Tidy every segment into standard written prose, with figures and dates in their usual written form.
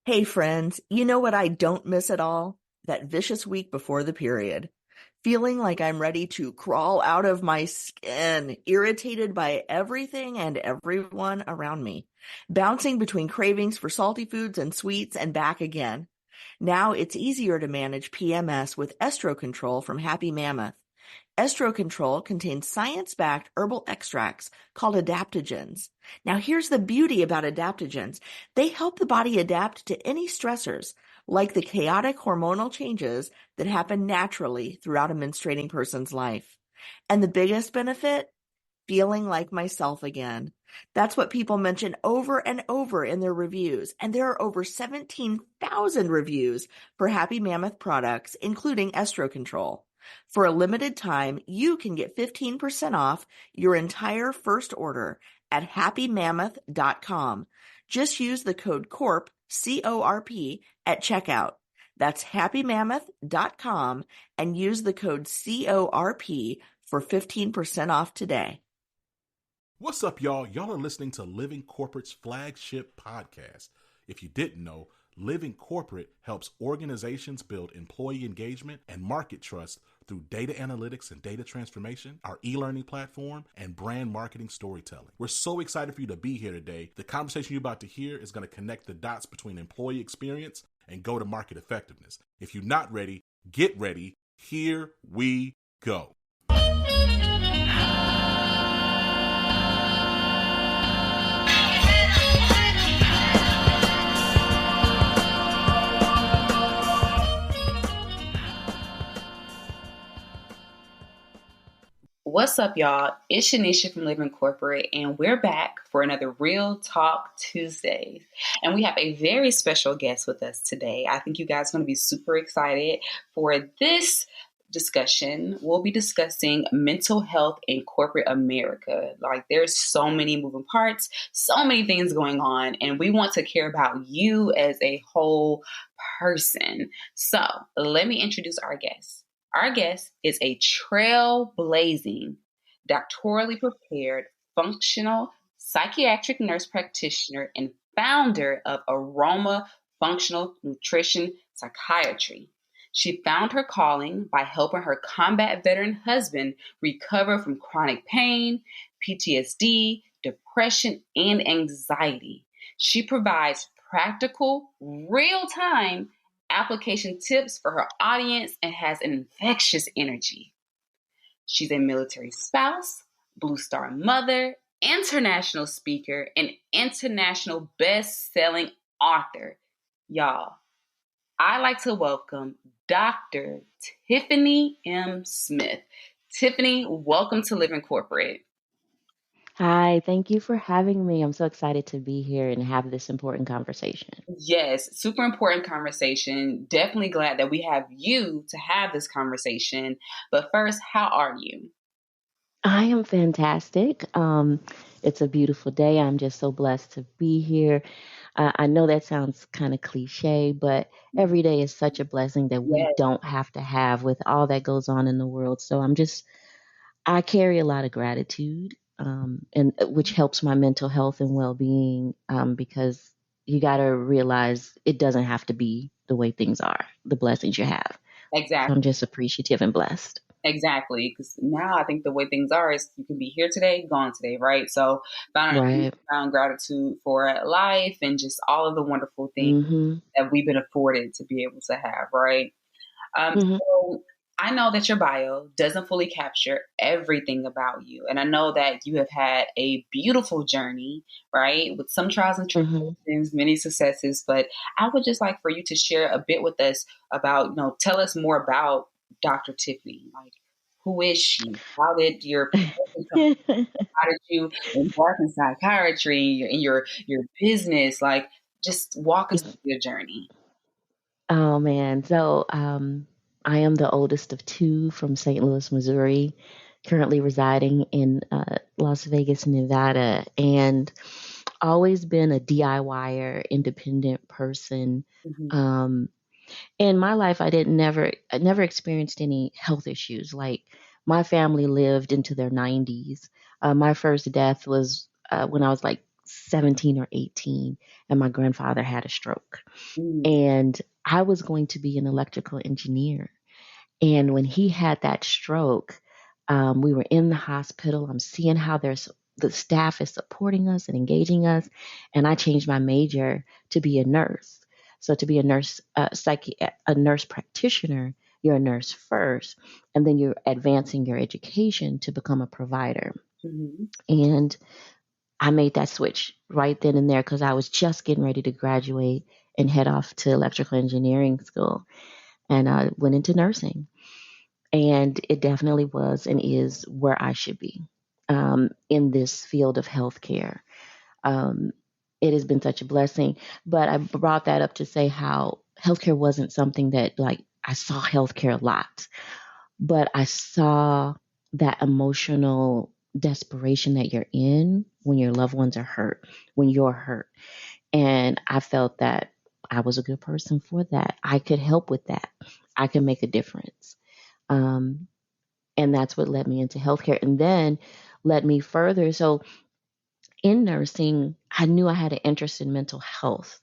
Hey friends, you know what I don't miss at all? That vicious week before the period. Feeling like I'm ready to crawl out of my skin, irritated by everything and everyone around me. Bouncing between cravings for salty foods and sweets and back again. Now it's easier to manage PMS with estro control from Happy Mammoth. Estro Control contains science-backed herbal extracts called adaptogens. Now, here's the beauty about adaptogens. They help the body adapt to any stressors, like the chaotic hormonal changes that happen naturally throughout a menstruating person's life. And the biggest benefit? Feeling like myself again. That's what people mention over and over in their reviews, and there are over 17,000 reviews for Happy Mammoth products, including Estro Control. For a limited time, you can get 15% off your entire first order at happymammoth.com. Just use the code CORP, C-O-R-P, at checkout. That's happymammoth.com and use the code CORP for 15% off today. What's up, y'all? Y'all are listening to Living Corporate's flagship podcast. If you didn't know, Living Corporate helps organizations build employee engagement and market trust through data analytics and data transformation, our e-learning platform, and brand marketing storytelling. We're so excited for you to be here today. The conversation you're about to hear is going to connect the dots between employee experience and go-to-market effectiveness. If you're not ready, get ready. Here we go. What's up, y'all? It's Sheneisha from Living Corporate, and we're back for another Real Talk Tuesdays. And we have a very special guest with us today. I think you guys are going to be super excited for this discussion. We'll be discussing mental health in corporate America. Like, there's so many moving parts, so many things going on, and we want to care about you as a whole person. So let me introduce our guest. Our guest is a trailblazing, doctorally prepared, functional psychiatric nurse practitioner and founder of Aroma Functional Nutrition Psychiatry. She found her calling by helping her combat veteran husband recover from chronic pain, PTSD, depression, and anxiety. She provides practical, real-time application tips for her audience and has an infectious energy. She's a military spouse, Blue Star mother, international speaker, and international best-selling author. Y'all, I'd like to welcome Dr. Tiffany M. Smith. Tiffany, welcome to Living Corporate. Hi, thank you for having me. I'm so excited to be here and have this important conversation. Yes, super important conversation. Definitely glad that we have you to have this conversation. But first, how are you? I am fantastic. It's a beautiful day. I'm just so blessed to be here. I know that sounds kind of cliche, but every day is such a blessing that we Yes, don't have to have with all that goes on in the world. So I carry a lot of gratitude, and which helps my mental health and well-being, because you got to realize it doesn't have to be the way things are, the blessings you have. So I'm exactly. just appreciative and blessed. Exactly. Because now I think the way things are is you can be here today, gone today, right? So Right. found gratitude for life and just all of the wonderful things hmm that we've been afforded to be able to have, right? hmm So I know that your bio doesn't fully capture everything about you. And I know that you have had a beautiful journey, right? With some trials and hmm tribulations, many successes. But I would just like for you to share a bit with us about, tell us more about Dr. Tiffany. Like, who is she? How did your profession come? How did you embark in psychiatry in your business? Like, just walk us through your journey. Oh man. So I am the oldest of two from St. Louis, Missouri, currently residing in Las Vegas, Nevada, and always been a DIYer, independent person. Mhm. Um, in my life, I never experienced any health issues. Like, my family lived into their 90s. My first death was when I was like 17 or 18, and my grandfather had a stroke. Mm. And I was going to be an electrical engineer. And when he had that stroke, we were in the hospital. I'm seeing how the staff is supporting us and engaging us. And I changed my major to be a nurse. So to be a nurse, a nurse practitioner, you're a nurse first, and then you're advancing your education to become a provider. Mm-hmm. And I made that switch right then and there because I was just getting ready to graduate and head off to electrical engineering school. And I went into nursing. And it definitely was and is where I should be in this field of healthcare. Um, it has been such a blessing. But I brought that up to say how healthcare wasn't something that, like, I saw healthcare a lot, but I saw that emotional desperation that you're in when your loved ones are hurt, when you're hurt. And I felt that I was a good person for that. I could help with that. I could make a difference. Um, and that's what led me into healthcare and then led me further. So in nursing, I knew I had an interest in mental health.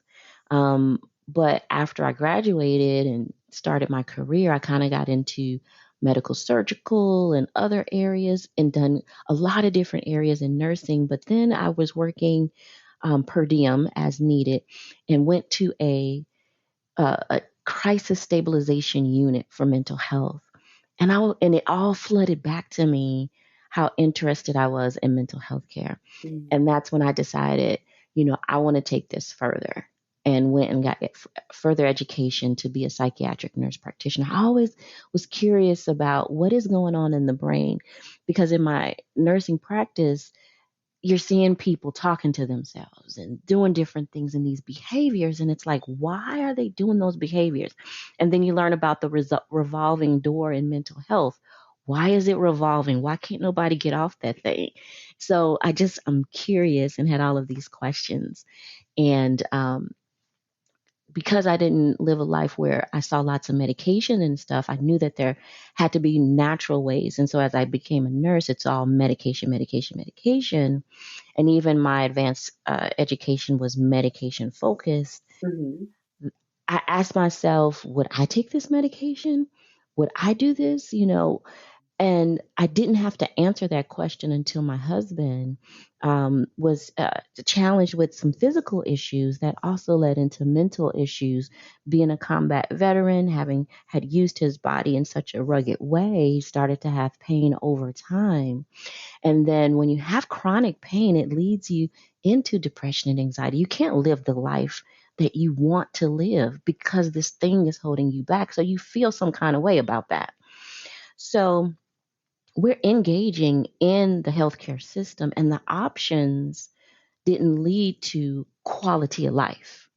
But after I graduated and started my career, I kind of got into medical surgical and other areas and done a lot of different areas in nursing. But then I was working per diem as needed and went to a crisis stabilization unit for mental health. And it all flooded back to me how interested I was in mental health care. Mm. And that's when I decided, I want to take this further and went and got further education to be a psychiatric nurse practitioner. I always was curious about what is going on in the brain because in my nursing practice, you're seeing people talking to themselves and doing different things in these behaviors. And it's like, why are they doing those behaviors? And then you learn about the revolving door in mental health. Why is it revolving? Why can't nobody get off that thing? So I'm curious and had all of these questions. And because I didn't live a life where I saw lots of medication and stuff, I knew that there had to be natural ways. And so as I became a nurse, it's all medication, medication, medication. And even my advanced education was medication focused. Mm-hmm. I asked myself, would I take this medication? Would I do this? And I didn't have to answer that question until my husband was challenged with some physical issues that also led into mental issues. Being a combat veteran, having had used his body in such a rugged way, he started to have pain over time. And then when you have chronic pain, it leads you into depression and anxiety. You can't live the life that you want to live because this thing is holding you back. So you feel some kind of way about that. So we're engaging in the healthcare system, and the options didn't lead to quality of life.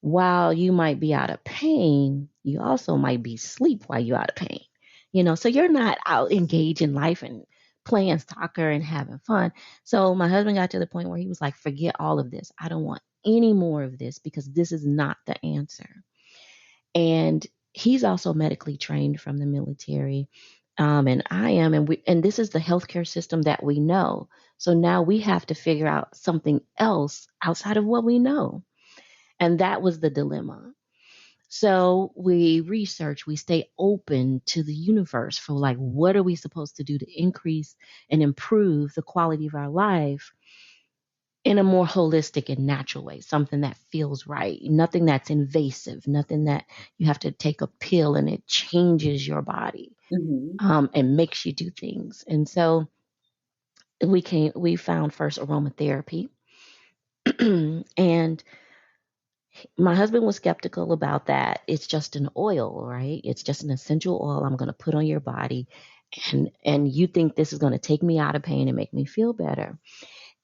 While you might be out of pain, you also might be asleep while you're out of pain. So you're not out engaged in life and playing soccer and having fun. So my husband got to the point where he was like, forget all of this. I don't want any more of this because this is not the answer. And he's also medically trained from the military. And I am, and this is the healthcare system that we know. So now we have to figure out something else outside of what we know. And that was the dilemma. So we research, we stay open to the universe for like, what are we supposed to do to increase and improve the quality of our life in a more holistic and natural way, something that feels right, nothing that's invasive, nothing that you have to take a pill and it changes your body. Mm-hmm. And makes you do things. And so we found first aromatherapy. And my husband was skeptical about that. It's just an oil, right? It's just an essential oil I'm going to put on your body. And you think this is going to take me out of pain and make me feel better.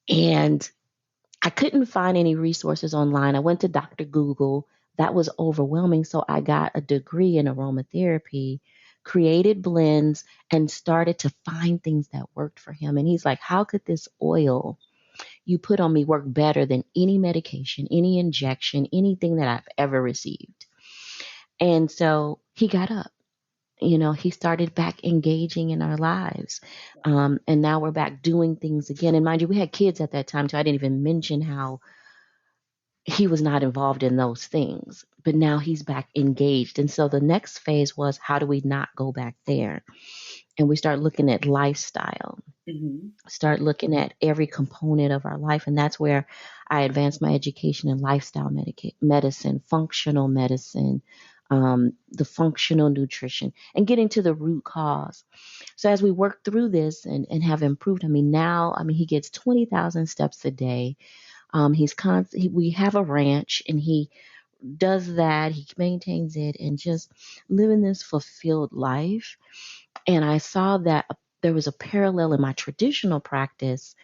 And I couldn't find any resources online. I went to Dr. Google. That was overwhelming. So I got a degree in aromatherapy, created blends, and started to find things that worked for him. And he's like, how could this oil you put on me work better than any medication, any injection, anything that I've ever received? And so he got up he started back engaging in our lives. And now we're back doing things again. And mind you, we had kids at that time too. I didn't even mention how he was not involved in those things, but now he's back engaged. And so the next phase was, how do we not go back there? And we start looking at lifestyle, start looking at every component of our life. And that's where I advanced my education in lifestyle medicine, functional medicine, the functional nutrition, and getting to the root cause. So as we work through this and have improved, he gets 20,000 steps a day. We have a ranch, and he does that. He maintains it and just living this fulfilled life. And I saw that there was a parallel in my traditional practice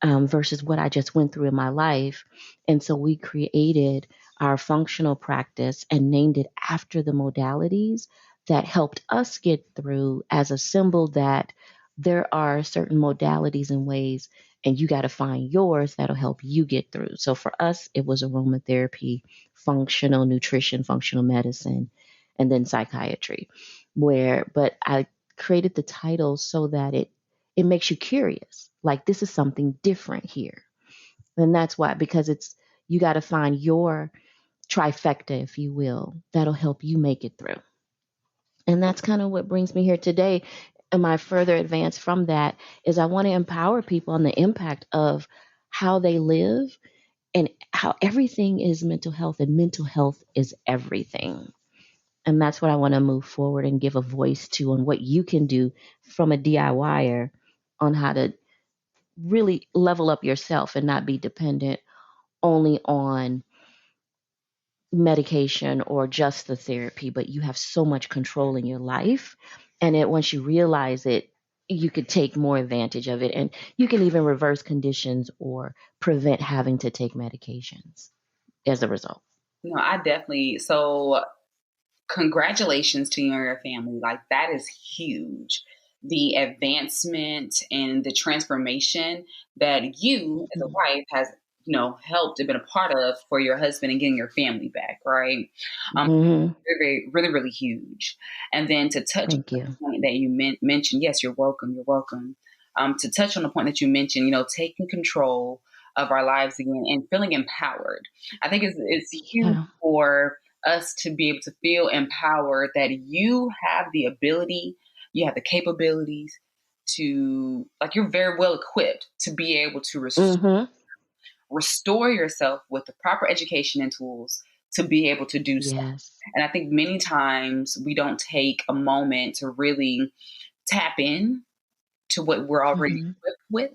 versus what I just went through in my life. And so we created our functional practice and named it after the modalities that helped us get through, as a symbol that there are certain modalities and ways, and you got to find yours that'll help you get through. So for us, it was aromatherapy, functional nutrition, functional medicine, and then psychiatry. But I created the title so that it makes you curious. Like, this is something different here. And that's why, because you got to find your trifecta, if you will, that'll help you make it through. And that's kind of what brings me here today. And my further advance from that is I want to empower people on the impact of how they live and how everything is mental health, and mental health is everything. And that's what I want to move forward and give a voice to, on what you can do from a DIYer on how to really level up yourself and not be dependent only on medication or just the therapy, but you have so much control in your life. And once you realize it, you could take more advantage of it. And you can even reverse conditions or prevent having to take medications as a result. No, I definitely. So congratulations to you and your family. Like, that is huge. The advancement and the transformation that you as a wife has, helped and been a part of for your husband and getting your family back, right? Very, very, really, really huge. And then to touch on the point that you mentioned, yes, you're welcome. You're welcome. To touch on the point that you mentioned, taking control of our lives again and feeling empowered. I think it's huge for us to be able to feel empowered that you have the ability, you have the capabilities to, like, you're very well equipped to be able to restore yourself with the proper education and tools to be able to do so. And I think many times we don't take a moment to really tap in to what we're already equipped with.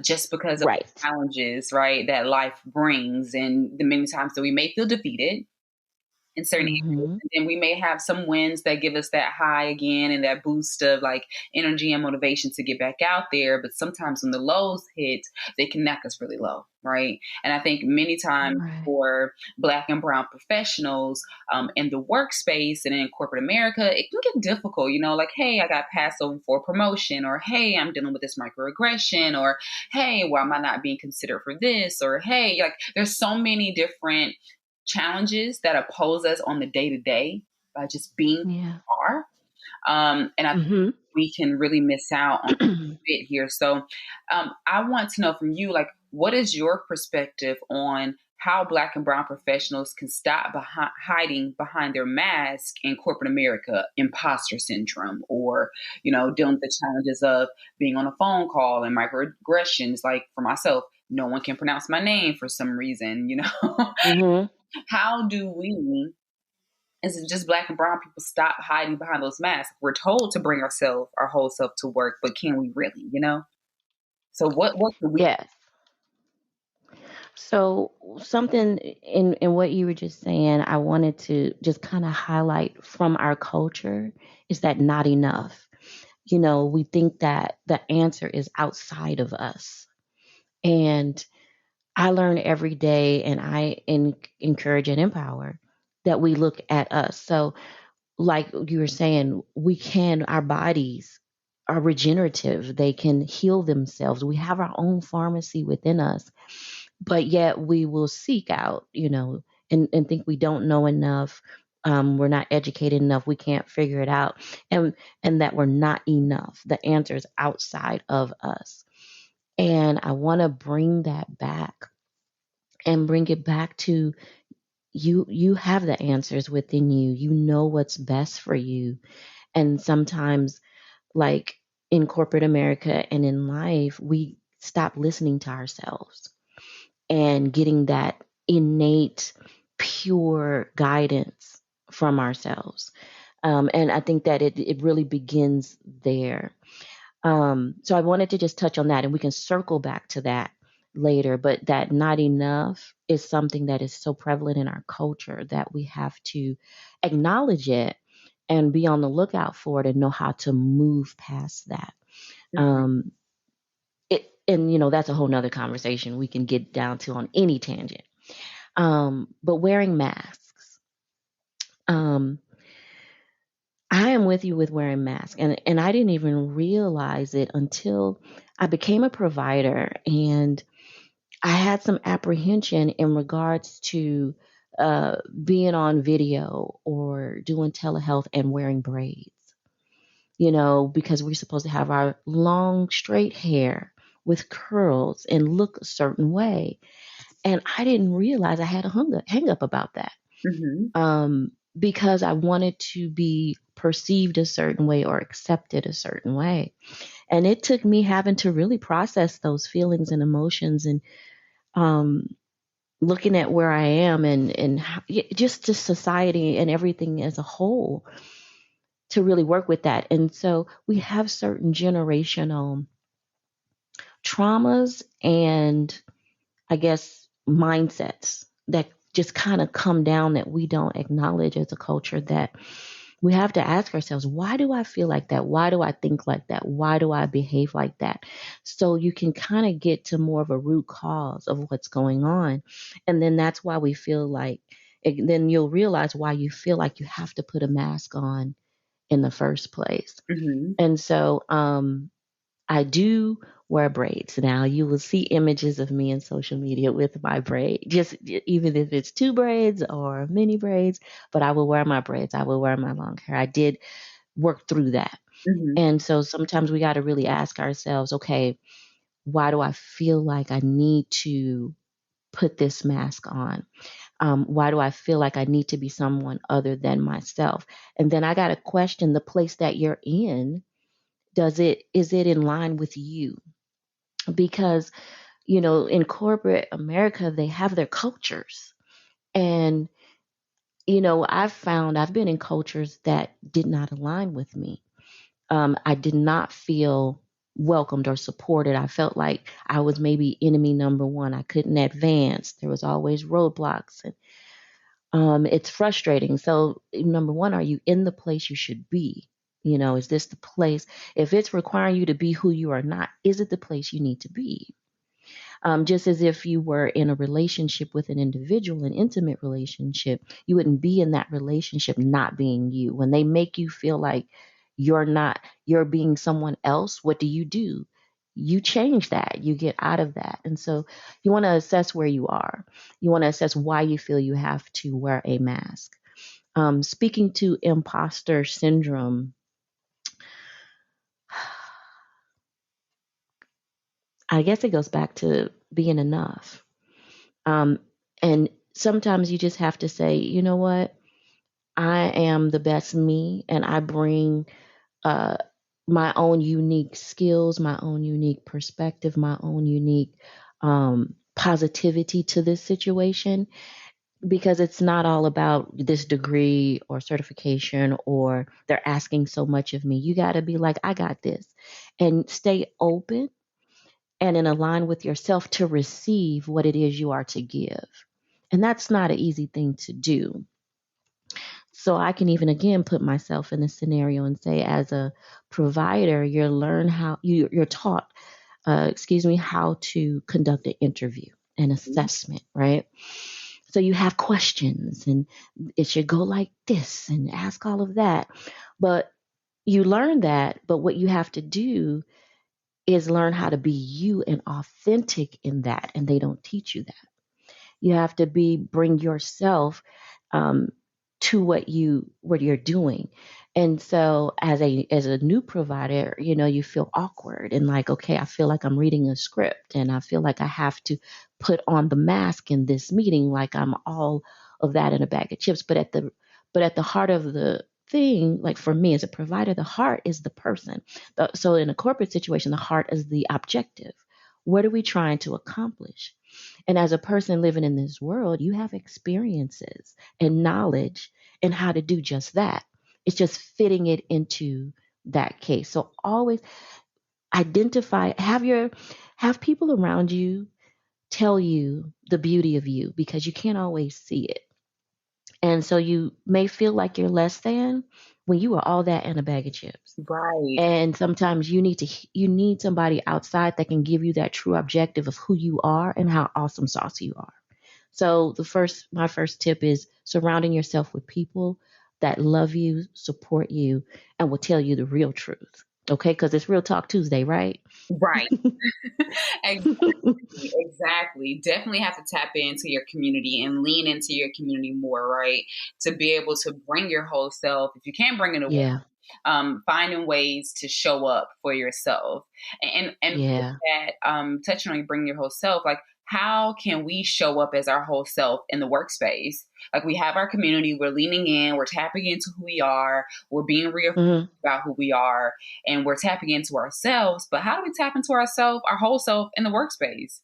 Just because of the challenges, right, that life brings, and the many times that we may feel defeated in certain areas. And then we may have some wins that give us that high again and that boost of like energy and motivation to get back out there. But sometimes when the lows hit, they can knock us really low, right? And I think many times for Black and brown professionals in the workspace and in corporate America, it can get difficult, like, hey, I got passed over for a promotion, or hey, I'm dealing with this microaggression, or hey, why am I not being considered for this, or hey, like, there's so many different challenges that oppose us on the day-to-day by just being who we are. And I think we can really miss out on a bit here. So I want to know from you, like, what is your perspective on how Black and brown professionals can stop hiding behind their mask in corporate America, imposter syndrome, or, dealing with the challenges of being on a phone call and microaggressions. Like, for myself, no one can pronounce my name for some reason, How do we, as just Black and brown people, stop hiding behind those masks? We're told to bring our whole self to work, but can we really, So what can we? Yes. So something in what you were just saying, I wanted to just kind of highlight from our culture is that not enough. We think that the answer is outside of us. And I learn every day, and I encourage and empower that we look at us. So like you were saying, our bodies are regenerative. They can heal themselves. We have our own pharmacy within us, but yet we will seek out, and think we don't know enough, we're not educated enough, we can't figure it out, and that we're not enough. The answer is outside of us. And I want to bring that back and bring it back to you have the answers within you. You know what's best for you. And sometimes, like in corporate America and in life, we stop listening to ourselves and getting that innate, pure guidance from ourselves. And I think that it really begins there. So I wanted to just touch on that, and we can circle back to that later. But that not enough is something that is so prevalent in our culture that we have to acknowledge it and be on the lookout for it and know how to move past that. Mhm. And that's a whole nother conversation we can get down to on any tangent. But wearing masks. Um, I am with you with wearing masks. And I didn't even realize it until I became a provider, and I had some apprehension in regards to being on video or doing telehealth and wearing braids, because we're supposed to have our long, straight hair with curls and look a certain way. And I didn't realize I had a hang up about that. Mhm. Because I wanted to be perceived a certain way or accepted a certain way. And it took me having to really process those feelings and emotions, and um, looking at where I am and just society and everything as a whole to really work with that. And so we have certain generational traumas and, I guess, mindsets that just kind of come down that we don't acknowledge as a culture, that we have to ask ourselves, why do I feel like that? Why do I think like that? Why do I behave like that? So you can kind of get to more of a root cause of what's going on. And then that's why we feel like, then you'll realize why you feel like you have to put a mask on in the first place. Mhm. And so I do wear braids. Now you will see images of me in social media with my braid, just even if it's two braids or mini braids, but I will wear my braids. I will wear my long hair. I did work through that. Mhm. And so sometimes we got to really ask ourselves, okay, why do I feel like I need to put this mask on? Why do I feel like I need to be someone other than myself? And then I got to question the place that you're in. Is it in line with you? Because in corporate America, they have their cultures. And, I've been in cultures that did not align with me. I did not feel welcomed or supported. I felt like I was maybe enemy number one. I couldn't advance. There was always roadblocks. And it's frustrating. So, number one, are you in the place you should be? Is this the place? If it's requiring you to be who you are not, is it the place you need to be? Just as if you were in a relationship with an individual, an intimate relationship, you wouldn't be in that relationship not being you. When they make you feel like you're being someone else, what do? You change that, you get out of that. And so you want to assess where you are. You want to assess why you feel you have to wear a mask. Speaking to imposter syndrome, I guess it goes back to being enough. Um, and sometimes you just have to say, you know what? I am the best me, and I bring uh, my own unique skills, my own unique perspective, my own unique positivity to this situation, because it's not all about this degree or certification or they're asking so much of me. You got to be like, I got this, and stay open and in align with yourself to receive what it is you are to give. And that's not an easy thing to do. So I can even again put myself in a scenario and say, as a provider, you're taught, how to conduct an interview, an assessment, right? So you have questions, and it should go like this, and ask all of that. But you learn that, but what you have to do is learn how to be you and authentic in that, and they don't teach you that. You have to bring yourself um, to what you're doing. And so as a new provider, you feel awkward and like, okay, I feel like I'm reading a script and I feel like I have to put on the mask in this meeting, like I'm all of that in a bag of chips. But at the heart of the thing, like for me as a provider, the heart is the person. So in a corporate situation, the heart is the objective. What are we trying to accomplish? And as a person living in this world, you have experiences and knowledge and how to do just that. It's just fitting it into that case. So always identify, have people around you tell you the beauty of you, because you can't always see it. And so you may feel like you're less than when you are all that in a bag of chips. Right. And sometimes you need somebody outside that can give you that true objective of who you are and how awesome sauce you are. So my first tip is surrounding yourself with people that love you, support you, and will tell you the real truth. Okay, because it's Real Talk Tuesday, right? Right. Exactly. Definitely have to tap into your community and lean into your community more, right? To be able to bring your whole self. If you can't bring it away, Yeah. Finding ways to show up for yourself. And Yeah. with that, touching on bring your whole self, like how can we show up as our whole self in the workspace? Like we have our community, we're leaning in, we're tapping into who we are, we're being real about who we are, and we're tapping into ourselves. But how do we tap into ourselves, our whole self in the workspace?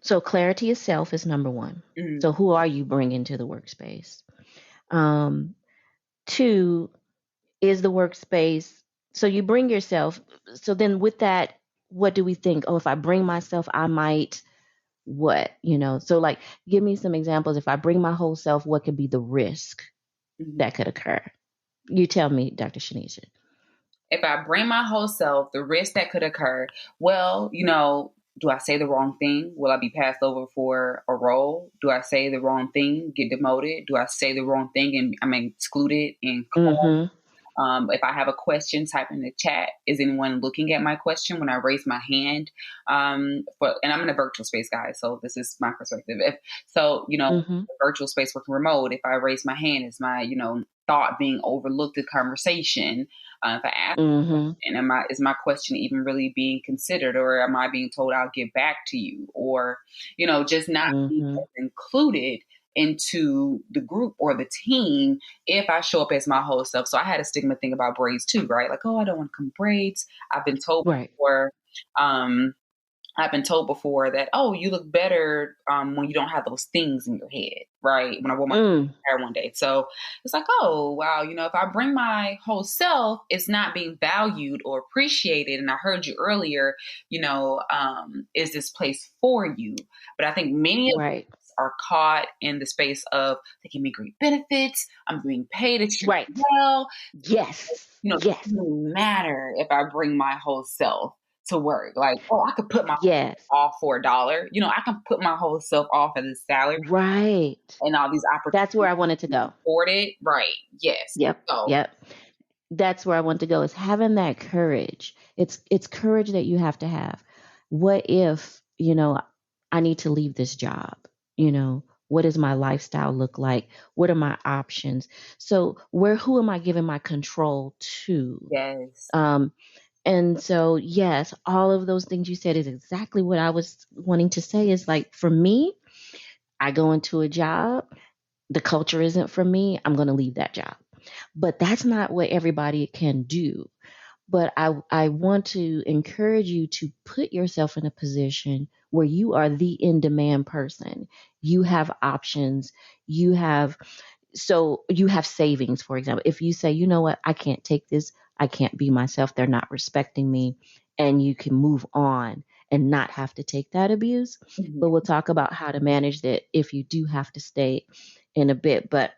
So clarity of self is number one. Mm-hmm. So who are you bringing to the workspace? Two, is the workspace. So you bring yourself. So then with that, what do we think? Oh, if I bring myself, I might what? So like, give me some examples. If I bring my whole self, what could be the risk that could occur? You tell me, Dr. Sheneisha. If I bring my whole self, the risk that could occur, well, do I say the wrong thing? Will I be passed over for a role? Do I say the wrong thing, get demoted? Do I say the wrong thing and I'm excluded and called? If I have a question, type in the chat. Is anyone looking at my question when I raise my hand? And I'm in a virtual space, guys, so this is my perspective. Virtual space working remote, if I raise my hand, is my, thought being overlooked in conversation? If I ask and is my question even really being considered, or am I being told I'll get back to you, or just not being included into the group or the team if I show up as my whole self? So I had a stigma thing about braids too, right? Like, oh, I don't want to come braids. I've been told before. I've been told before that, oh, you look better when you don't have those things in your head, right? When I wore my hair one day. So it's like, oh, wow, if I bring my whole self, it's not being valued or appreciated. And I heard you earlier, is this place for you? But I think many of us are caught in the space of, they give me great benefits, I'm being paid extremely well. Yes. It doesn't matter if I bring my whole self to work. Like, oh, I could put my off for $1. I can put my whole self off of the salary. Right. And all these opportunities. That's where I wanted to go. Afford it. Right. Yes. Yep. So. Yep. That's where I want to go, is having that courage. It's courage that you have to have. What if, I need to leave this job? What does my lifestyle look like? What are my options? So who am I giving my control to? Yes. And so, yes, all of those things you said is exactly what I was wanting to say. Is like, for me, I go into a job, the culture isn't for me, I'm going to leave that job. But that's not what everybody can do. But I want to encourage you to put yourself in a position where you are the in-demand person. You have options. You have savings, for example. If you say, you know what, I can't take this, I can't be myself, they're not respecting me, and you can move on and not have to take that abuse. But we'll talk about how to manage that if you do have to stay in a bit. But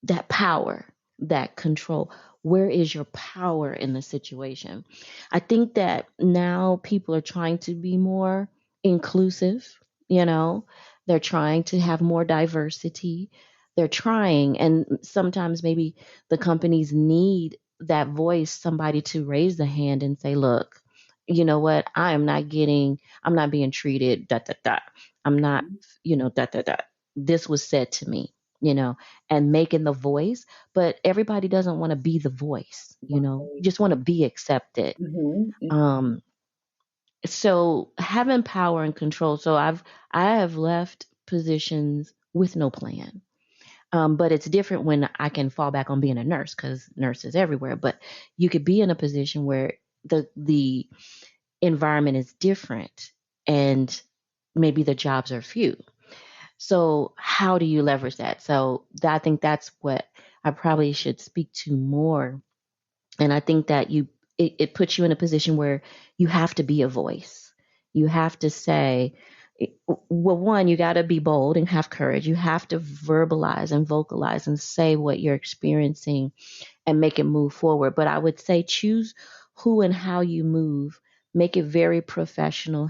that power, that control, where is your power in the situation? I think that now people are trying to be more inclusive, they're trying to have more diversity. They're trying, and sometimes maybe the companies need that voice, somebody to raise the hand and say, look, you know what, I'm not being treated, I'm not, this was said to me, and making the voice, but everybody doesn't want to be the voice, you just want to be accepted. Mm-hmm. Um, so having power and control. So I have left positions with no plan. But it's different when I can fall back on being a nurse because nurses everywhere. But you could be in a position where the environment is different and maybe the jobs are few. So how do you leverage that? So I think that's what I probably should speak to more. And I think that it puts you in a position where you have to be a voice. You have to say, well, one, you got to be bold and have courage. You have to verbalize and vocalize and say what you're experiencing and make it move forward. But I would say choose who and how you move. Make it very professional.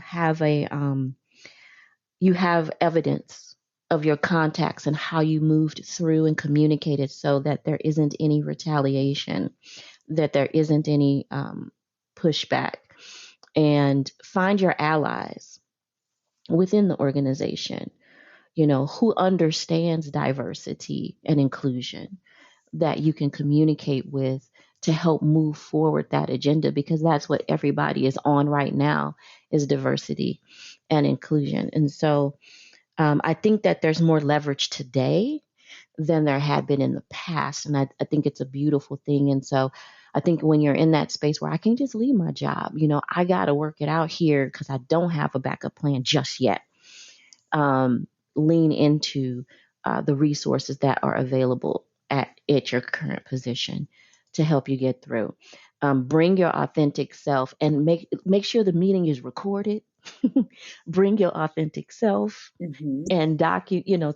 You have evidence of your contacts and how you moved through and communicated so that there isn't any retaliation, that there isn't any pushback. And find your allies within the organization, who understands diversity and inclusion that you can communicate with to help move forward that agenda, because that's what everybody is on right now is diversity and inclusion. And so I think that there's more leverage today than there had been in the past. And I think it's a beautiful thing. And so I think when you're in that space where I can just leave my job, I got to work it out here because I don't have a backup plan just yet. Lean into the resources that are available at your current position to help you get through. Bring your authentic self and make sure the meeting is recorded. Bring your authentic self Mm-hmm. and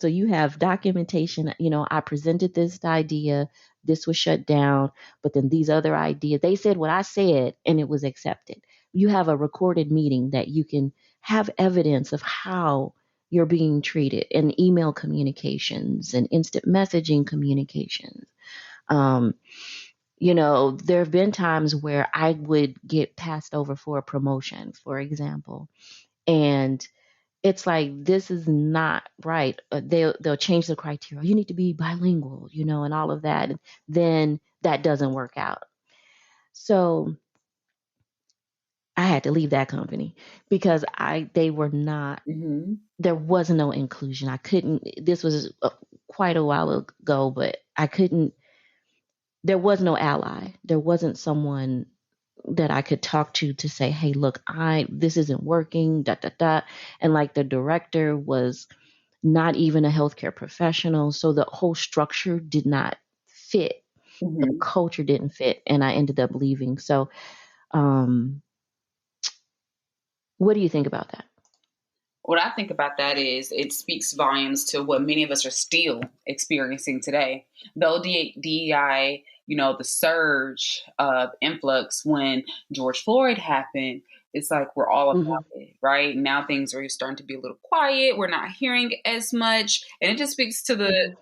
so you have documentation. I presented this idea, this was shut down, but then these other ideas, they said what I said and it was accepted. You have a recorded meeting that you can have evidence of how you're being treated, and email communications and instant messaging communications. There have been times where I would get passed over for a promotion, for example, and it's like, this is not right. They'll change the criteria. You need to be bilingual, and all of that. And then that doesn't work out. So I had to leave that company because they were not. Mm-hmm. There was no inclusion. I couldn't. This was quite a while ago, but I couldn't. There was no ally. There wasn't someone that I could talk to say, hey, look, this isn't working, da da da. And like the director was not even a healthcare professional. So the whole structure did not fit. Mm-hmm. The culture didn't fit. And I ended up leaving. So what do you think about that? What I think about that is it speaks volumes to what many of us are still experiencing today. Though DEI, the surge of influx when George Floyd happened, it's like we're all about it, right? Now things are starting to be a little quiet. We're not hearing as much. And it just speaks to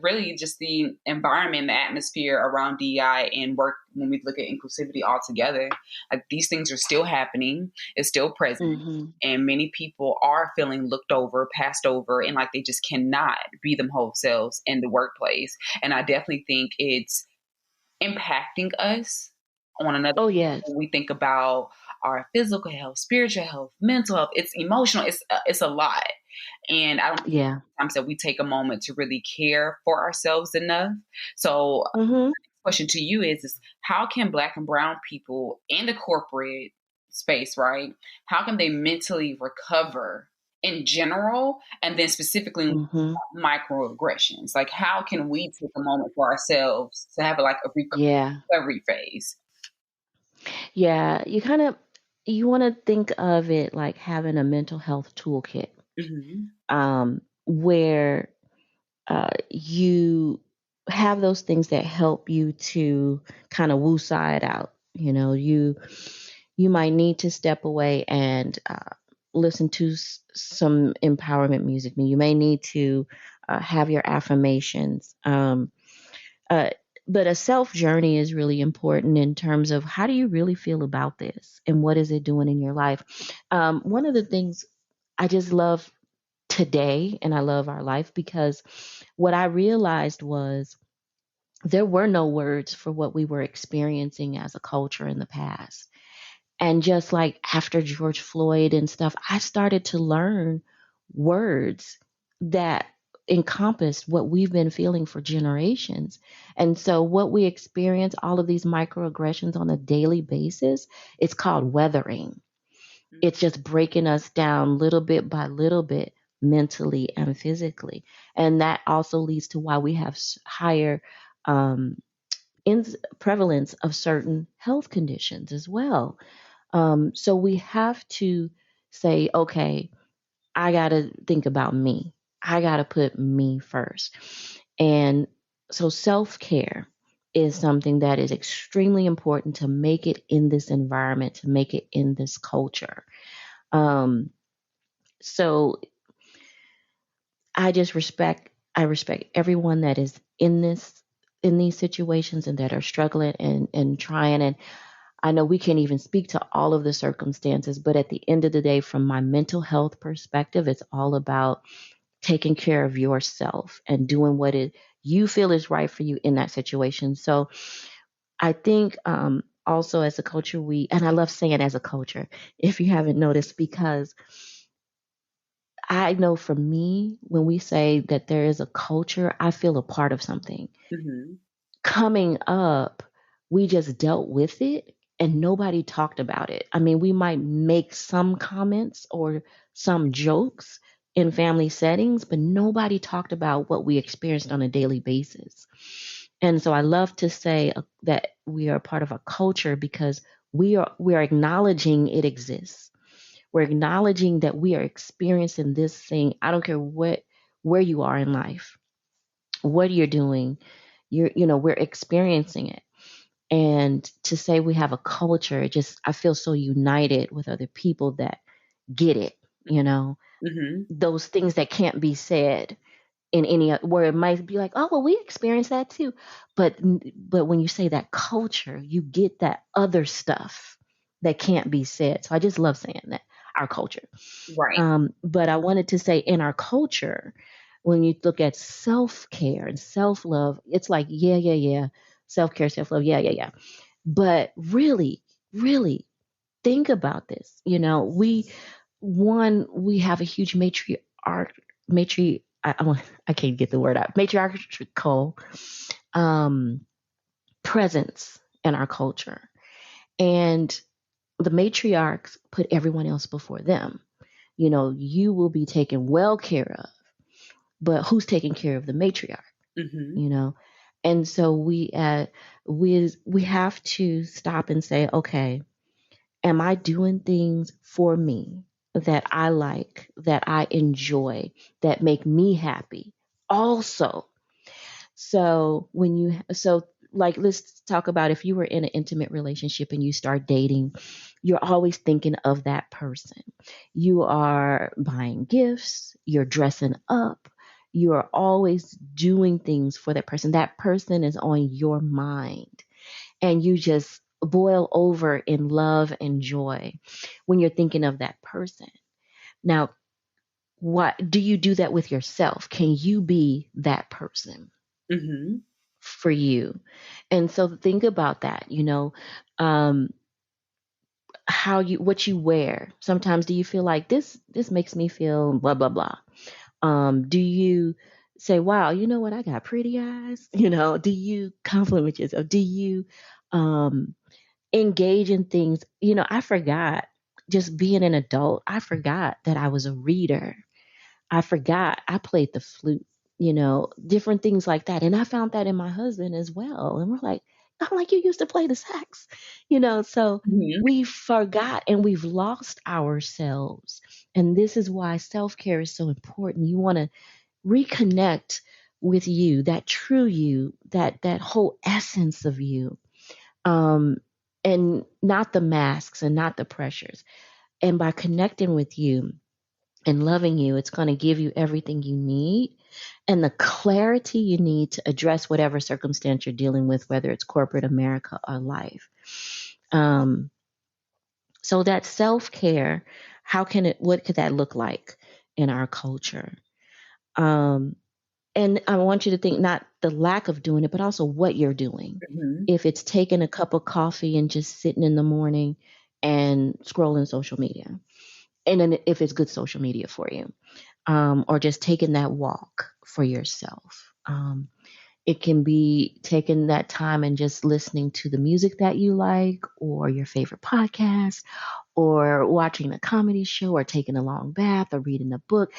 really just the environment, the atmosphere around DEI and work when we look at inclusivity altogether. Like, these things are still happening. It's still present. Mm-hmm. And many people are feeling looked over, passed over, and like they just cannot be them whole selves in the workplace. And I definitely think it's impacting us on another. Oh, yes. When we think about our physical health, spiritual health, mental health, it's emotional. It's a lot. And I don't think sometimes that we take a moment to really care for ourselves enough. So the question to you is how can Black and Brown people in the corporate space, right? How can they mentally recover in general, and then specifically microaggressions? Like, how can we take a moment for ourselves to have a recovery phase? Yeah, you want to think of it like having a mental health toolkit, where you have those things that help you to kind of woosah it out. You might need to step away and listen to some empowerment music. You may need to have your affirmations. But a self journey is really important in terms of how do you really feel about this and what is it doing in your life. One of the things I just love today, and I love our life, because what I realized was there were no words for what we were experiencing as a culture in the past. And just like after George Floyd and stuff, I started to learn words that encompassed what we've been feeling for generations. And so what we experience, all of these microaggressions on a daily basis, it's called weathering. It's just breaking us down little bit by little bit, mentally and physically. And that also leads to why we have higher um, prevalence of certain health conditions as well. So we have to say, okay, I got to think about me. I got to put me first. And so self care is something that is extremely important to make it in this environment, to make it in this culture. Um, so I respect everyone that is in these situations and that are struggling and trying. And I know we can't even speak to all of the circumstances, but at the end of the day, from my mental health perspective, it's all about taking care of yourself and doing what you feel is right for you in that situation. So I think also as a culture, and I love saying as a culture, if you haven't noticed, because I know for me, when we say that there is a culture, I feel a part of something. Mm-hmm. Coming up, we just dealt with it and nobody talked about it. I mean, we might make some comments or some jokes in family settings, but nobody talked about what we experienced on a daily basis. And so I love to say that we are part of a culture because we are acknowledging it exists. We're acknowledging that we are experiencing this thing. I don't care where you are in life, what you're doing, we're experiencing it. And to say we have a culture, I feel so united with other people that get it, Mm-hmm. those things that can't be said in where it might be like, oh, well, we experience that too. But when you say that culture, you get that other stuff that can't be said. So I just love saying that, our culture. Right. But I wanted to say in our culture, when you look at self-care and self-love, it's like, yeah. Self-care, self-love, yeah. But really, really think about this. We have a huge I can't get the word out. Matriarchal presence in our culture. And the matriarchs put everyone else before them. You will be taken well care of, but who's taking care of the matriarch? Mm-hmm. And so we have to stop and say, okay, am I doing things for me that I like, that I enjoy, that make me happy? Also, so like, let's talk about if you were in an intimate relationship and you start dating, you're always thinking of that person. You are buying gifts, you're dressing up, you are always doing things for that person. That person is on your mind, and you just boil over in love and joy when you're thinking of that person. Now, what do you do that with yourself? Can you be that person Mm-hmm. for you? And so think about that, um, what you wear. Sometimes do you feel like this makes me feel blah blah blah? Do you say, wow, you know what, I got pretty eyes? Do you compliment yourself? Do you um engage in things? I forgot, just being an adult, I forgot that I was a reader. I forgot I played the flute, different things like that. And I found that in my husband as well. And we're like, I'm like, you used to play the sax, so Mm-hmm. we forgot and we've lost ourselves. And this is why self-care is so important. You want to reconnect with you, that true you, that whole essence of you. And not the masks and not the pressures. And by connecting with you and loving you, it's going to give you everything you need and the clarity you need to address whatever circumstance you're dealing with, whether it's corporate America or life. So that self-care, what could that look like? in our culture. And I want you to think not the lack of doing it, but also what you're doing. Mm-hmm. If it's taking a cup of coffee and just sitting in the morning and scrolling social media, and then if it's good social media for you, or just taking that walk for yourself. It can be taking that time and just listening to the music that you like, or your favorite podcast, or watching a comedy show, or taking a long bath, or reading a book.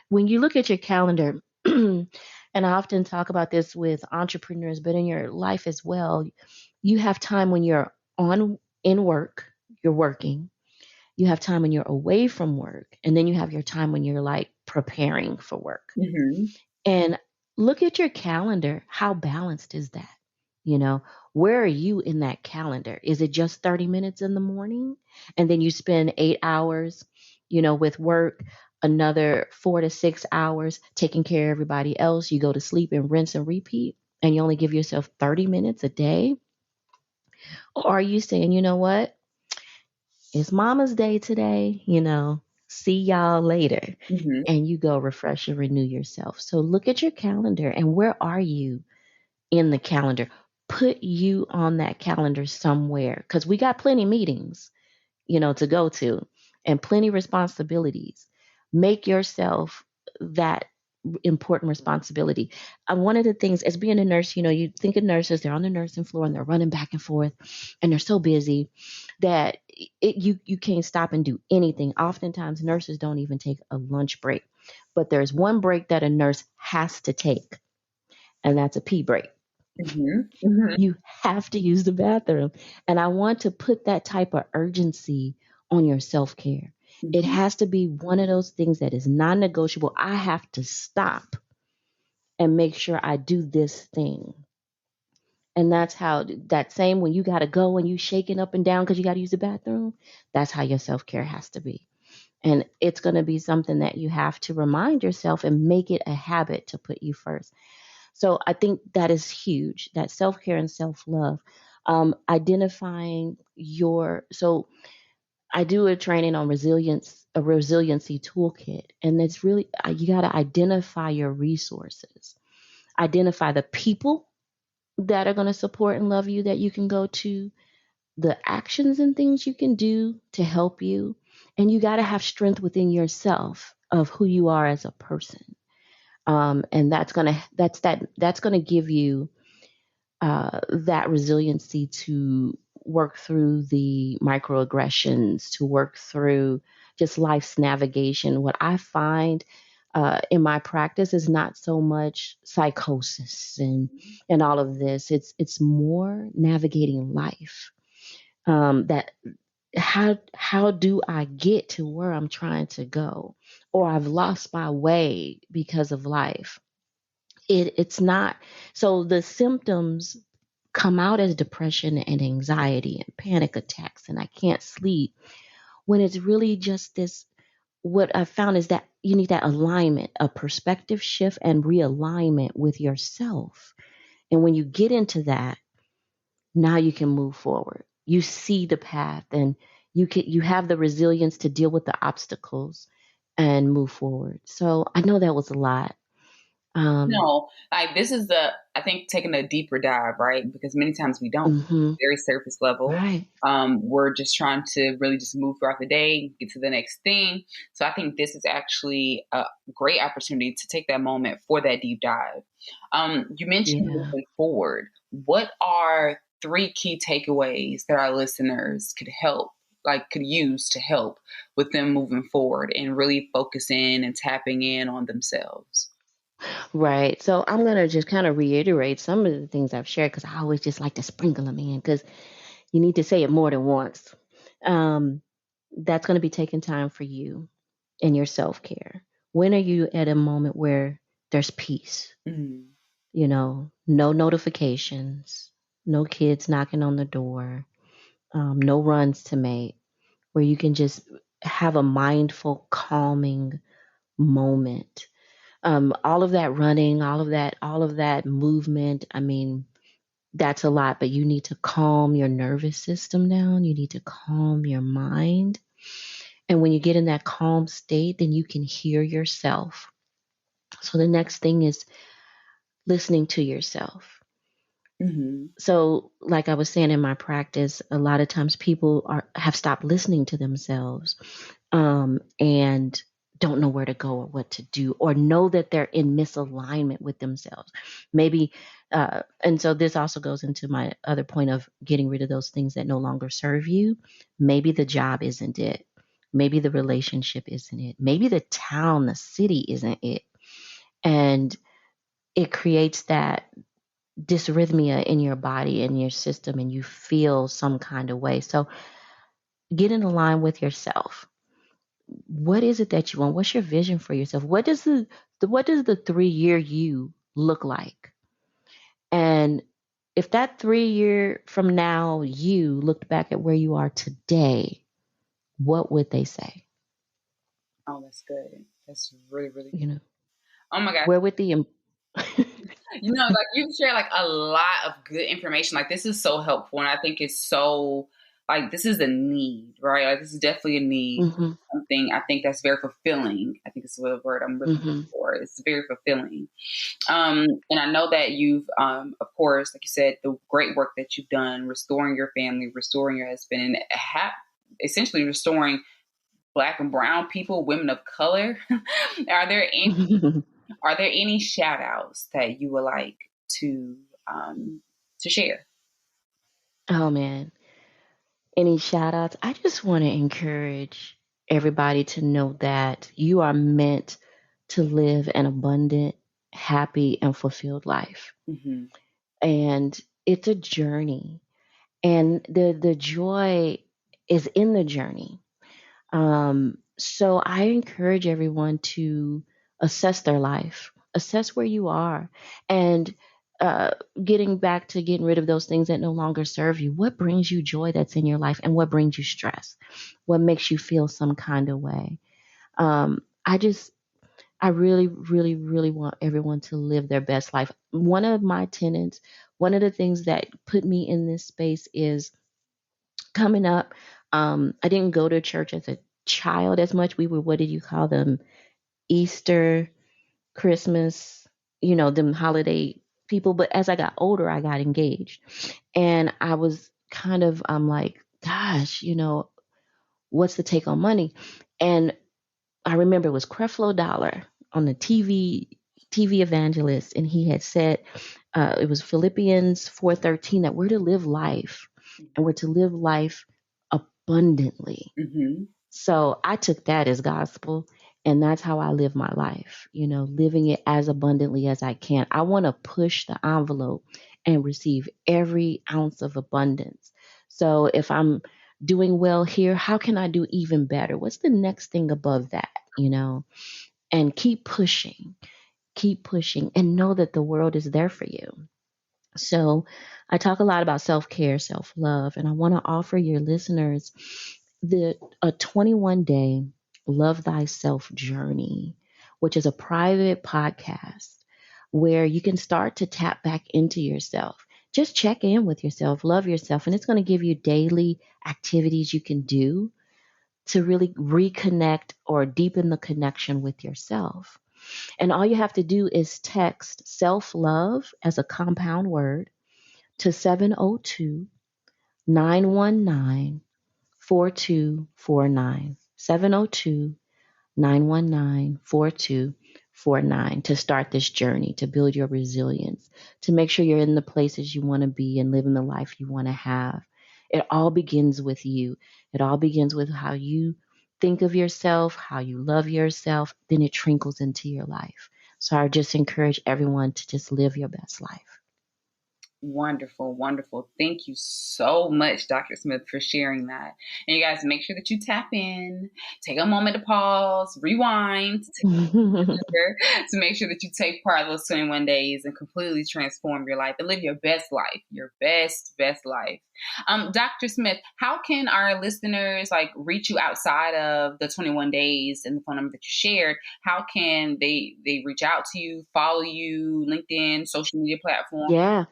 When you look at your calendar, and I often talk about this with entrepreneurs, but in your life as well, you have time when you're in work, you're working. You have time when you're away from work, and then you have your time when you're like preparing for work. Mm-hmm. And look at your calendar. How balanced is that? Where are you in that calendar? Is it just 30 minutes in the morning? And then you spend 8 hours, with work, another 4 to 6 hours taking care of everybody else. You go to sleep and rinse and repeat, and you only give yourself 30 minutes a day? Or are you saying, you know what? It's Mama's Day today, see y'all later. Mm-hmm. And you go refresh and renew yourself. So look at your calendar, and where are you in the calendar? Put you on that calendar somewhere, because we got plenty meetings, to go to, and plenty responsibilities. Make yourself that important responsibility. One of the things as being a nurse, you think of nurses, they're on the nursing floor and they're running back and forth, and they're so busy that you can't stop and do anything. Oftentimes nurses don't even take a lunch break, but there's one break that a nurse has to take, and that's a pee break. Mm-hmm. Mm-hmm. You have to use the bathroom. And I want to put that type of urgency on your self-care. It Mm-hmm. has to be one of those things that is non-negotiable. I have to stop and make sure I do this thing. And that's how that same when you got to go and you shaking up and down because you got to use the bathroom, that's how your self-care has to be. And it's going to be something that you have to remind yourself and make it a habit to put you first. So I think that is huge, that self-care and self-love. Identifying so I do a training on a resiliency toolkit. And it's really, you got to identify your resources, identify the people that are going to support and love you that you can go to, the actions and things you can do to help you. And you got to have strength within yourself of who you are as a person. And that's gonna give you that resiliency to work through the microaggressions, to work through just life's navigation. What I find in my practice is not so much psychosis and all of this. It's more navigating life. That how do I get to where I'm trying to go, or I've lost my way because of life. It's not, so the symptoms come out as depression and anxiety and panic attacks and I can't sleep, when it's really just this. What I found is that you need that alignment, a perspective shift and realignment with yourself. And when you get into that, now you can move forward. You see the path, and you have the resilience to deal with the obstacles and move forward. So I know that was a lot. No, like this is I think taking a deeper dive, right? Because many times we don't. Mm-hmm. Very surface level. Right. We're just trying to really just move throughout the day, get to the next thing. So I think this is actually a great opportunity to take that moment for that deep dive. You mentioned moving forward. What are 3 key takeaways that our listeners could use to help with them moving forward and really focusing and tapping in on themselves? Right. So I'm going to just kind of reiterate some of the things I've shared, because I always just like to sprinkle them in, because you need to say it more than once. That's going to be taking time for you and your self-care. When are you at a moment where there's peace? Mm-hmm. No notifications, no kids knocking on the door, no runs to make, where you can just have a mindful, calming moment. All of that running, all of that movement, I mean, that's a lot, but you need to calm your nervous system down. You need to calm your mind. And when you get in that calm state, then you can hear yourself. So the next thing is listening to yourself. Mm-hmm. So, like I was saying in my practice, a lot of times people have stopped listening to themselves, and don't know where to go or what to do, or know that they're in misalignment with themselves. Maybe, and so this also goes into my other point of getting rid of those things that no longer serve you. Maybe the job isn't it. Maybe the relationship isn't it. Maybe the town, the city isn't it. And it creates that dysrhythmia in your body and your system, and you feel some kind of way. So get in line with yourself. What is it that you want? What's your vision for yourself? What does the 3-year you look like? And if that 3-year from now you looked back at where you are today, what would they say? Oh, that's good. That's really, really good. You know, Oh my gosh. where would the Like you've shared like a lot of good information. Like this is so helpful, and I think it's so like this is a need, right? Like this is definitely a need. mm-hmm, Something I think that's very fulfilling. I think it's the word I'm looking mm-hmm, for. It's very fulfilling. And I know that you've, of course, like you said, the great work that you've done, restoring your family, restoring your husband, and essentially restoring Black and brown people, women of color. Are there any shout outs that you would like to share? Oh man. Any shout outs? I just want to encourage everybody to know that you are meant to live an abundant, happy, and fulfilled life. Mm-hmm. And it's a journey. And the joy is in the journey. So I encourage everyone to assess their life, assess where you are, and getting rid of those things that no longer serve you. What brings you joy that's in your life, and what brings you stress? What makes you feel some kind of way? I really, really, really want everyone to live their best life. One of my tenets, one of the things that put me in this space is coming up. I didn't go to church as a child as much. We were, what did you call them? Easter, Christmas, them holiday people. But as I got older, I got engaged. And I was I'm like, gosh, what's the take on money? And I remember it was Creflo Dollar on the TV evangelist, and he had said, it was Philippians 4:13, that we're to live life, and we're to live life abundantly. Mm-hmm. So I took that as gospel, and that's how I live my life, living it as abundantly as I can. I want to push the envelope and receive every ounce of abundance. So if I'm doing well here, how can I do even better? What's the next thing above that, And keep pushing, and know that the world is there for you. So I talk a lot about self-care, self-love, and I want to offer your listeners a 21-day Love Thyself journey, which is a private podcast where you can start to tap back into yourself. Just check in with yourself, love yourself, and it's going to give you daily activities you can do to really reconnect or deepen the connection with yourself. And all you have to do is text self-love as a compound word to 702-919-4249. 702-919-4249 to start this journey, to build your resilience, to make sure you're in the places you want to be and living the life you want to have. It all begins with you. It all begins with how you think of yourself, how you love yourself, then it trickles into your life. So I just encourage everyone to just live your best life. Wonderful, wonderful. Thank you so much, Dr. Smith, for sharing that. And you guys make sure that you tap in, take a moment to pause, rewind, to make sure that you take part of those 21 days and completely transform your life and live your best life, your best life. Dr. Smith, how can our listeners reach you outside of the 21 days and the phone number that you shared? How can they reach out to you, follow you, LinkedIn, social media platforms? Yeah.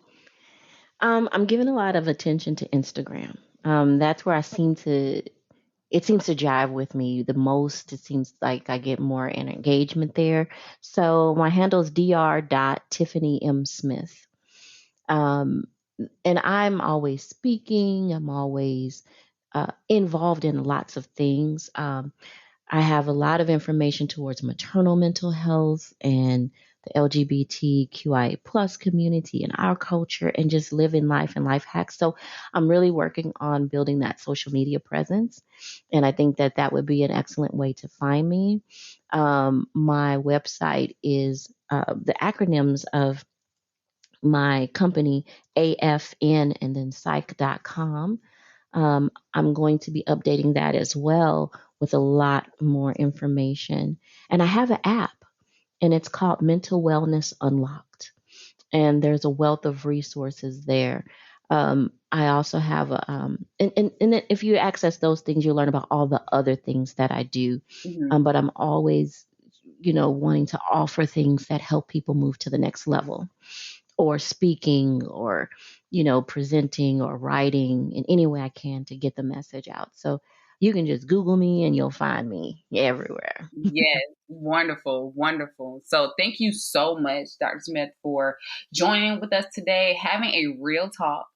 I'm giving a lot of attention to Instagram. That's where I seem to it seems to jive with me the most. It seems like I get more engagement there. So my handle is dr.tiffany.m.smith. And I'm always speaking. I'm always involved in lots of things. I have a lot of information towards maternal mental health and the LGBTQIA plus community and our culture and just living life and life hacks. So I'm really working on building that social media presence. And I think that that would be an excellent way to find me. My website is the acronyms of my company, AFN and then psych.com. I'm going to be updating that as well with a lot more information. And I have an app, and it's called Mental Wellness Unlocked. And there's a wealth of resources there. I also have and if you access those things, you'll learn about all the other things that I do. Mm-hmm. But I'm always, wanting to offer things that help people move to the next level, or speaking, or presenting or writing in any way I can to get the message out. So you can just Google me and you'll find me everywhere. Yes, wonderful, wonderful. So thank you so much, Dr. Smith, for joining with us today, having a real talk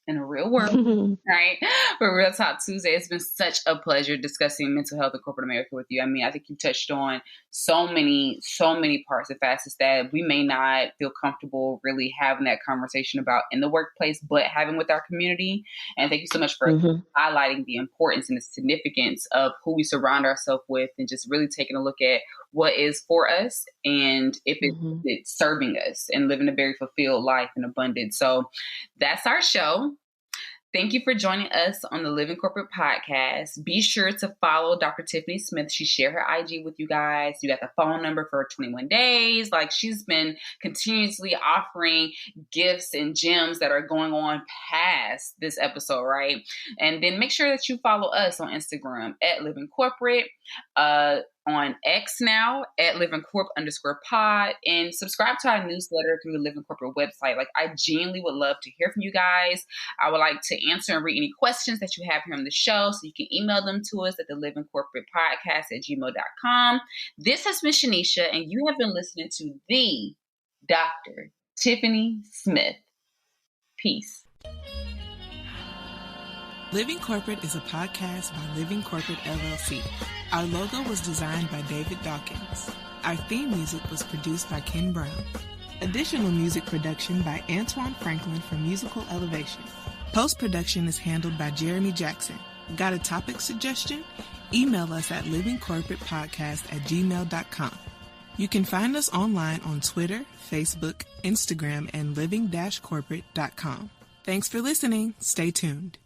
in a real world, right? For Real Talk Tuesday. It's been such a pleasure discussing mental health in corporate America with you. I mean, I think you touched on so many parts and facets that we may not feel comfortable really having that conversation about in the workplace, but having with our community. And thank you so much for highlighting the importance and the significance of who we surround ourselves with, and just really taking a look at what is for us and if it's serving us and living a very fulfilled life and abundant. So that's our show. Thank you for joining us on the Living Corporate podcast. Be sure to follow Dr. Tiffany Smith. She shared her IG with you guys. You got the phone number for 21 days. Like, she's been continuously offering gifts and gems that are going on past this episode, right? And then make sure that you follow us on Instagram at Living Corporate, on X now at livingcorp_pod, and subscribe to our newsletter through the Living Corporate website. Like, I genuinely would love to hear from you guys. I would like to answer and read any questions that you have here on the show. So you can email them to us at the livingcorporatepodcast@gmail.com. This has been Sheneisha, and you have been listening to the Dr. Tiffany Smith. Peace. Living Corporate is a podcast by Living Corporate LLC. Our logo was designed by David Dawkins. Our theme music was produced by Ken Brown. Additional music production by Antoine Franklin from Musical Elevation. Post-production is handled by Jeremy Jackson. Got a topic suggestion? Email us at livingcorporatepodcast@gmail.com. You can find us online on Twitter, Facebook, Instagram, and living-corporate.com. Thanks for listening. Stay tuned.